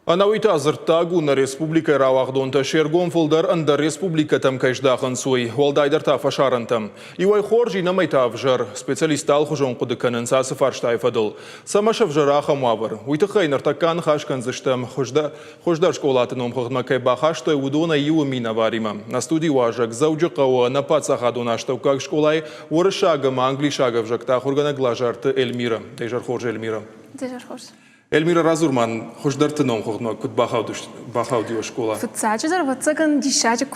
Anawita azırttaguna Respublika ravagdonta şergonfolder anda Respublika tam kajdağın suy, waldaydarta faşarantam. İvay xorji namayta avjar, specialistal xujon qudıkanın sası farştayfadıl. Samaşa avjaraxa muavır. Uytıxayn artakan xaşkan zıştam, xojdar şkolatın omxıqmakay baxaştay udona iwu mina varima. Na studi wajak zavcıqawa na patsaxa donaştavkak şkolay, uğraşagama anglişaga avjakta xurgana glajartı Elmira. Dejar xorji Elmira. Dejar xorji. Elmira Razurman, xoşdartınom xoxma kut baxavdiyo şkola. Fıtsaçılar vatsagan dişacı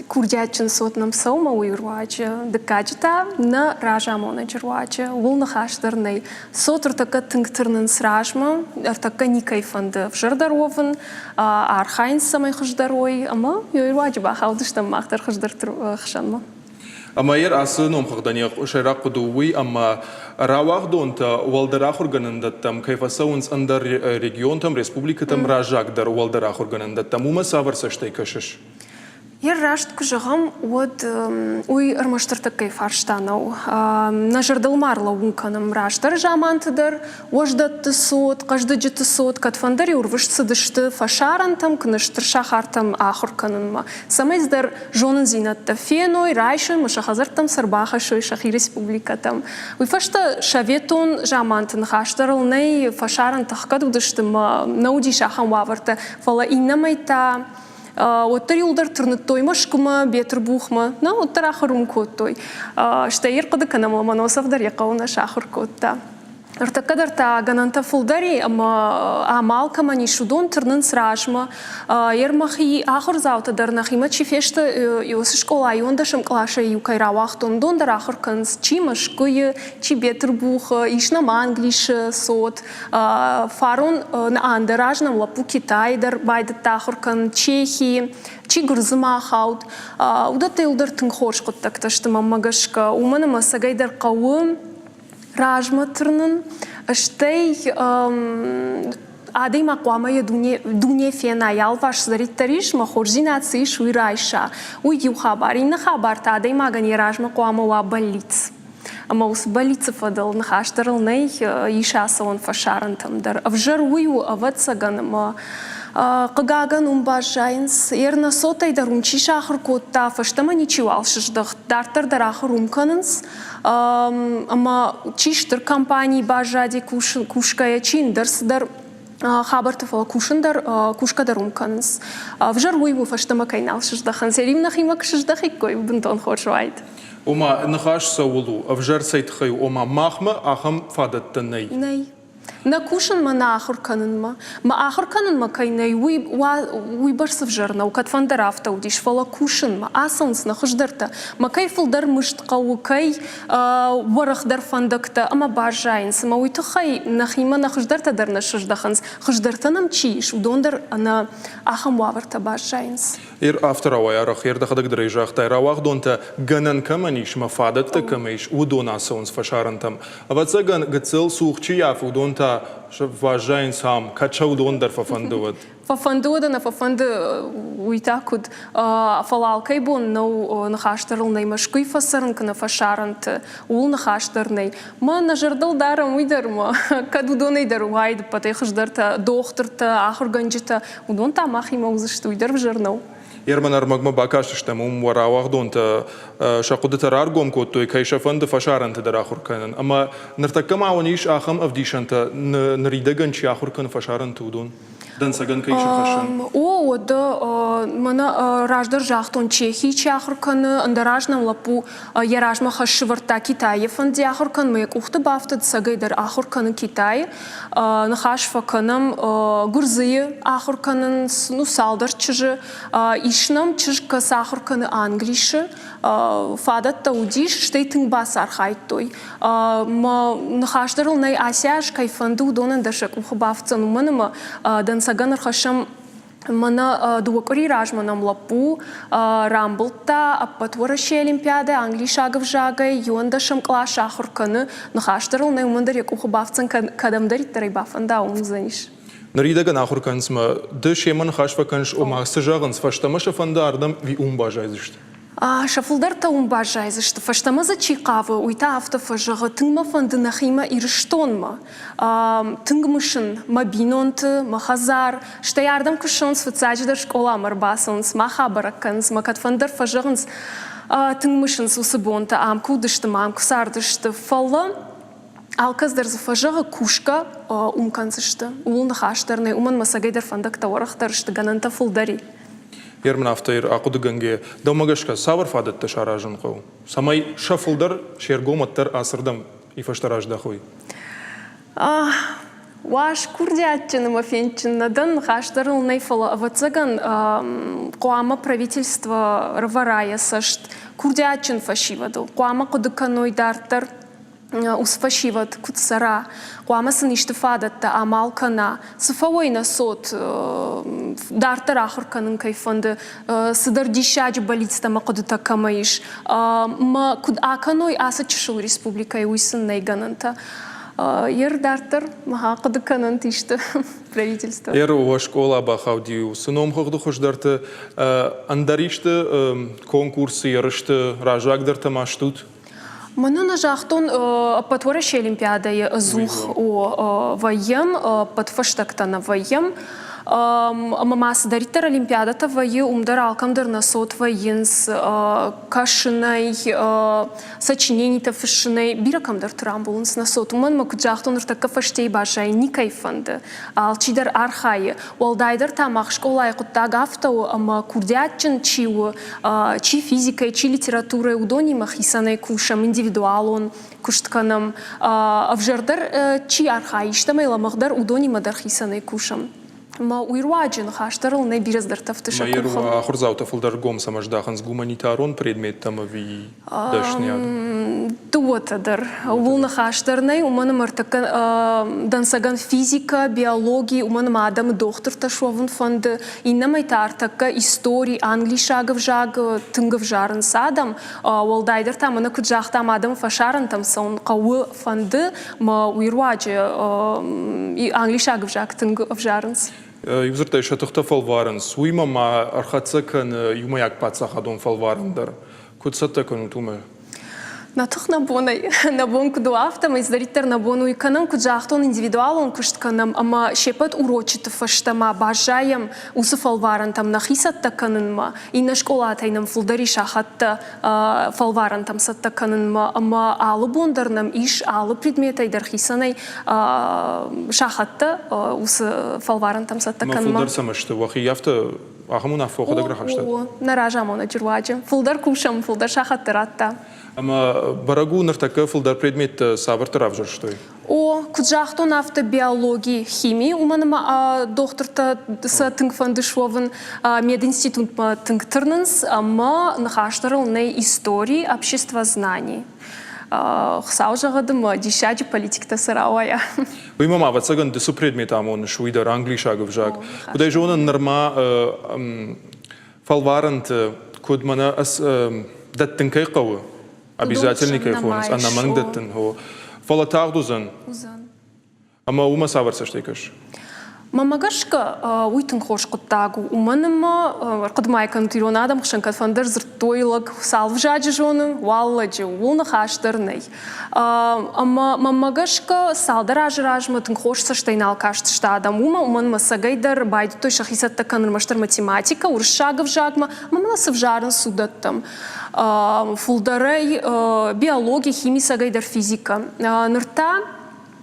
kurdiyaçın sotnam savma uyurvaçı. Dıkkacıta na rajamona cirvaçı. Ulna xaşdarnay. Soturtaka tıngtırnın sırajma. Artaka nikay fandı. Vjardarovın. Arxayn samay xıjdaroy. Ama uyurvaçı baxavdıştam maqtar xıjdartır xışanma. Ama yer asıl nomxaqdaniya şerak quduwi ama ravagdonta waldaraq organandattam kayfasauns andar regiontam respublikatam rajagdar waldaraq organandattam uma savarsaştay kaşış. Ер рашт кужагам от уй армаштыртакай фарштанау. Нажардалмарла унканам раштар жамантыдар, ождатты сот, каждыжыты сот, катфандари урвышцы дышты фашарантам, кныштыр шахартам ахурканынма. Самайздар жонын зинатта феной, райшын, мышахазартам сарбахашой шахи республикатам. Уй фашта шаветон жамантын хаштарылнай фашарантахкад удыштым науди шахам ваварта. Фала иннамайта оттар юлдар тырнытойма шкума бетр бухма, на оттар ахарум коттой. Штайыр қыдыканама маносавдар яқауна шахыр котта. Артакадарта гананта фулдари ама амалкама нишудон тырнын сражма. Ермахи ахыр завтадар нахима чифешта юсы школа юндашым клаша юкайравахтон дондар ахыр канс чима шкуе, чи бетр буха, ишнама англиш сот. Фарон на андаражнам лапу Китайдар байдат ахыр кан Чехии. Чи гурзыма хаут. Удата юлдар тыңхорш коттакташтыма магашка. Уманама сагайдар қауым. Ражматырнын штей адей мақуамая дуне фена ялваш заритариш махорзинации шуирайша. Уйдю хабари на хабарта адей магани ражмақуама ва больниц. Ама ус больница фадал на хаштарл ней иша салон фашарантам дар. Авжар уйу аватсаганама Қыгаган умбажайынс, ерна сотай дарунчи шахыр котта, фаштама ничего алшыждық, дартар дарахыр умканынс, ама чиштыр компании бажади кушкая чиндарсдар, хабартыфала кушындар, кушкадар умканынс. Вжар уйву фаштама кайналшыждақын, серим нахимак шыждақик кой бунтон хоршвайд. Ома нахаш саулу, авжар сайтхай, ома махма ахам фадатта ней. Ней. На кушан ма на ахыр канынма. Ма ахыр канынма кайнай уй барсыв жарна, укат фандарафта удиш фала кушанма. Асанс на хыждарта. Ма кай фылдар мыштқау, кай варахдар фандакта, ама бажайынс. Ма уйтыхай нахима на хыждарта дар на шыждаханс. Хыждарта нам чииш, удондар на ахам ваварта бажайынс. Ир авторавай арах, ир дахадак дрейжах, тай равах донта ганан каманиш, ма фадатта камеш, удона асанс фашарантам. Авацаган гацел сухчи яф, удонта важайн сам, качау дондар фафандуад. Фафандуада на фафанды уйтакуд фалалкай бон нау нахаштарылнай машкуй фасарынка на фашарант ул нахаштарнай. Ма нажардал дарам уйдарма, кадудонай даруайд, патай хыждарта, дохтырта, ахырганжита, удон та махима узышты уйдар в жарнау. Ерманар магма бакашыштам варавах донта шақудатар аргом коттой кайшафанды фашаранты дар ахурканын. Ама нартаккама аваниш ахам авдишанта наридаган чи ахуркан фашаранты удон. Дансаган кайшафашан. О, да, мана раждар жахтон Чехии чи ахурканы, андаражнам лапу яражма хашварта Китае фанди ахуркан, маяк ухты бафтад сагайдар ахурканы Китай, нахашфаканам Гурзые ахурканын, ну салдар чыжы, ишнам чыжка сахурканы англиши, фадат таудиш, штейтинг бас архайтой. Ма нахашдарыл най асяш кайфанду донан дашак ухабафцан уманама, Саганар хашам мана дуакори ражманам лапу рамблта апатвораши олимпиада англишагов жагай юандашам клаш ахурканы нахаштарыл най умандар як ухабафцан кадамдари тарай бафанда умзаниш. Наридаган ахуркансма дышеман хашфаканш омаксы жағынс фаштамаша фанда ардам ви умбажайзышты. Шафулдар таун бажайзы, что фаштамаза чикавы, уйта автофажага, тыңма фанды нахима ирштонма. Тыңмышын мабинонты, махазар, что ярдам кушон свацадждар школа марбасонс, махабараканс, макатфандар фажаганс, тыңмышын сусыбонта, амкудышты, амкусардышты, фалла, алказдар зафажага кушка умкансышты, улны хаштарны, уман масагайдар фандак таварахтарышты, гананта фулдари. Ермін автоир ақудыганге дамагашка савар фадатты шаражын қау. Самай шафылдар шергоматтар асырдам ифаштаражда қой. Ваш курдиатчины мафенчинадан хаштарыл нейфала авацаган қуама правительство рварая сашт курдиатчин фашиваду. Қуама қудыканой дартар усфашиват кутсара. Қуама сыныштыфадатта амалкана. Сыфавойна сот дартар ахырканын кайфанды. Сыдар дишаджи балицтама қудыта камаиш. Ма куд аканой аса чышыл республикай уйсын найгананта. Ер дартар маха қудыканын тишты правительство. Ер ова школа бахаудию. Сыном хоғды хождарты андаришты конкурсы ярышты ражагдырты маштут. Мана на жахтон подворящая олимпиада зух о воем, подфаштакта на воем. Мамас даритер олимпиадата вое умдар алкамдар на сот военс кашиной сочинений-то фашиной биракамдар трамбуланс на сот. Уман макуджахтон ртака фаштей башай никайфанды. Алчидар архай. Уалдайдар тамах школай куттаг автау ама курдятчин чиу чи физикой, чи литературой удонимах исанай кушам индивидуалон куштканам. Авжардар чи архай иштамай ламахдар удонимадар хисанай кушам. Ма уйруаджин хаштарыл не бирездар тафтыша кухам. Майеру ахурзау тафылдар гом самаждаханс гуманитарон предмет тамави дашняд. Туотадар. Улна хаштарнай уманым артака дансаган физика, биология, уманым адам доктор ташован фанды. Иннамайта артака истории англишагов жаг тынгов жарын садам. Уалдайдар там ана куджахтам адам фашаран там сон кавы фанды. Ма уйруаджи англишагов жаг тынгов жарынс. Юзыртай шатықта фалварынс. Уйма ма архатсакан юмаяк пацахадон фалварындар. Кутсаттакан утумы. Натух набонай, набон куду автом, издаритер набону и канам куджахтон индивидуалон куштканам, ама шепат урочиты фаштама, бажаем усуфалваран там нахисат таканынма, и на школатайнам фулдари шахатта фалваран там саттаканынма, ама алы бондарнам иш алы предметай дархисанай шахатта усуфалваран там саттаканынма. Ма фулдар самашты, вахи яфта ахамуна фоқада грахашта. Наражамона джурваджи, фулдар кушам, фулдар шахатта ратта. Ама барагу нартака фулдар предмет савартарав жырштой. Куджахтон автобиологии, химии, уманама докторта са тынгфандышлован мединститут ма тынгтырнынс, ама нахаштарал не истории общества знаний. Хсаужагадыма дишаджи политикта сарауая. Вы мама вацаган десу предмета амон шуидар англишагов жаг. Кудай жона норма фалварант кудмана ас даттынкай кавы. Обязательный кайфонс, а наманг даттын хо. Фалатагдузан. Ама ума саварса штекаш. Мамагашка уйтын хош куттагу уманыма кыдмайкан тирон адам хшанкат фандер зыртойлак салвжаджи жоны валладжи улна хаштарнай. Ама мамагашка салдаражражма тын хош саштайнал каштышта адам уманыма сагайдар байду той шахисат такан рмаштар математика уршагов жагма мамала савжарын судаттам. Фулдарай биология, химия сагайдар физика. Нырта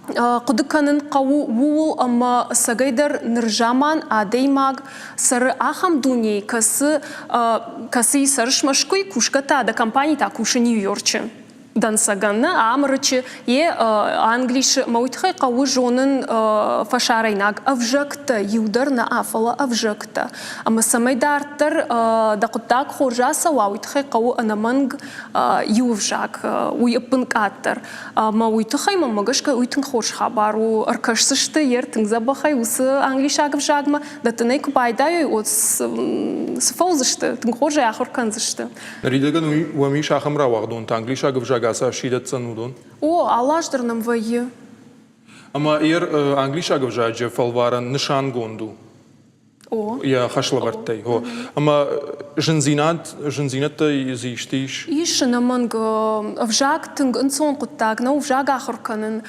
Кудыканын кау вул ама сагайдар ныржаман адеймаг сары ахам дуней касы сарышмашкой кушката да компании та куши Нью-Йоркче. Дансаганна амрычы англиш маутхай кау жонын фашарайнаг авжакта юдар на афала авжакта. Ама самайдартар да куттак хоржаса ваутхай кау анаманг ювжак уйпынкаттар. Маутхай мамагашка уйтын хорш хабару аркашсышты ертын забахай усы англишаг вжагма да тыней кубайдай от сфолзышты тын хоржай ахорканзышты. Ридаган уами шахамра вагдон англишаг вжаг аса шидат санудон. Алаждар нам вайы. Ама англишагов жаджи фалваран нишан гонду. يا خشلبرتي هو أما جنزينات يزيشتيش إيش نمانج أفجاك تنج إنسان قطعنا وفجاك آخر كنن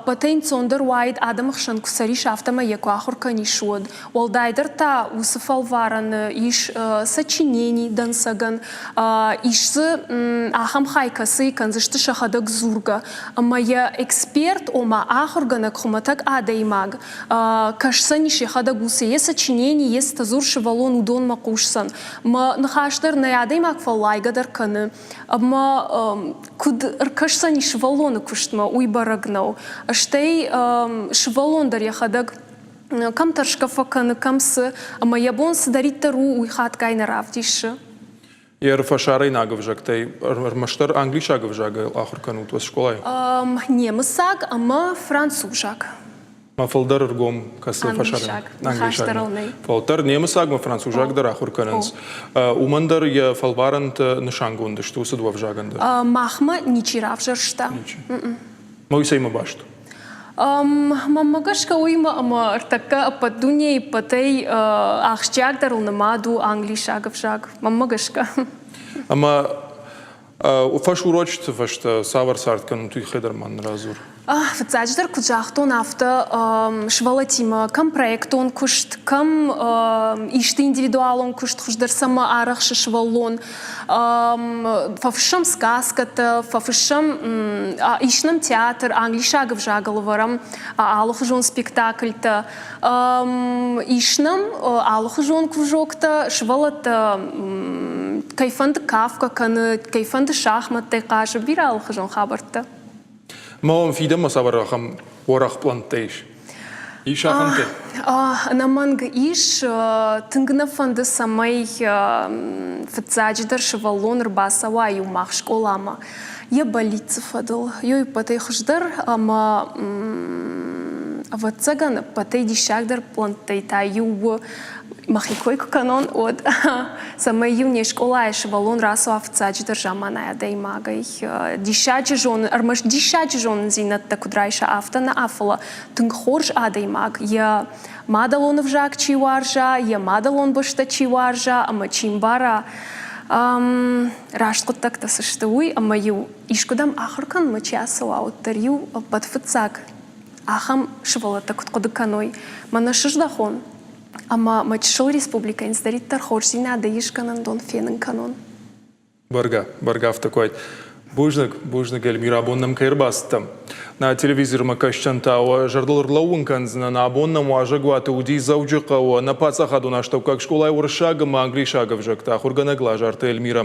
بتين صندر وايد آدم خشن كسري شافته ما يكو آخر كني شود والدايدر تا وصفال وارن إيش سچينيني دنسجن إيش أهم خاي كسي كنزشت شهادك زورجا أما يا إكسبيرت وما آخر جنك خمتك آدي ماج كشسني شهادة جوسية سچينيني يستزور شوالون ودون مقوشسن ما نخاشدر نيادي ماك فلاي قدر كن أما كود ركشسني شوالون كشتما ويبرجناو أشتي شوالون در يخدك كم ترشكفا كن كمس أما يبون سدريت رو ويخات كاين رافتيش يعرف شاري ناقف تي مشتر أنجليش ناقف جاك آخر كانوا توس شكولاي نيمساق أما فرانسوجاك ما فلدر رقم كسر فشاري نخاشدروني فلتر نيمساق ما فرانسوجاك در آخر كاننس ومندر يا فلبارنت نشانجون دشتو سدوا فجاكندر مахма نيچي رافجرشتا ما يسي ما باشت مامагашка уйма ама артака ападуния и патей ахчак дарулнамаду англишагов жаг мамагашка أما وفاش ورجت فاش سافر صارت كانوا توي خدر من رازور فتاجدر كجاختون after شوالتيما كم проектон кушт كم ишти индивидуалон кушт хуждар сама арахш швалон фавшам сказката фавшам ишнам театр англишагов жагалварам алохжон спектакльта ишнам алохжон кужокта швалата кайфанд кафка кан кайфанд шахмат текаш бира алохжон хабарта ما هو في دم صبر رقم ورق بلانتيش إيش أخنته أنا مانج إيش تنقنا فند سماي فتزاجدر شوالون رباسا وايو ماخش كولاما يباليت فضل يو بتاي خشدر أما أفتزاجن بتاي دي شاكدر بلانتي تايو مخيكويك канон от самой юней школа швалон расу офицадждер жаманая дей магай дишачи жон армаш дишачи жон зинатта кудрайша автана афала тунгхорж адей маг я мадалон вжак чиваржа я мадалон башта чиваржа ама чимбара раштқоттакта сыштуй ама ю ишкудам ахыркан мачасала оттарю подфыцак ахам швалата куткодыканой манашыждахон أما ما تشوف ريسبوبليكا إنسداريت ترخورجينا دايش كانن دون فينن كانون. برجع افتكويت. بوجنك الميرا بونم كيرباستم. نا تلفزيون ما كشتنتا وجردل رلون كنزنا نابوننا مواجهة تودي زوجك ونبات أخذنا شتوكك شكولا ورشاق ما أنجليشاق فجكتا خرجنا قلاجرت الميرا.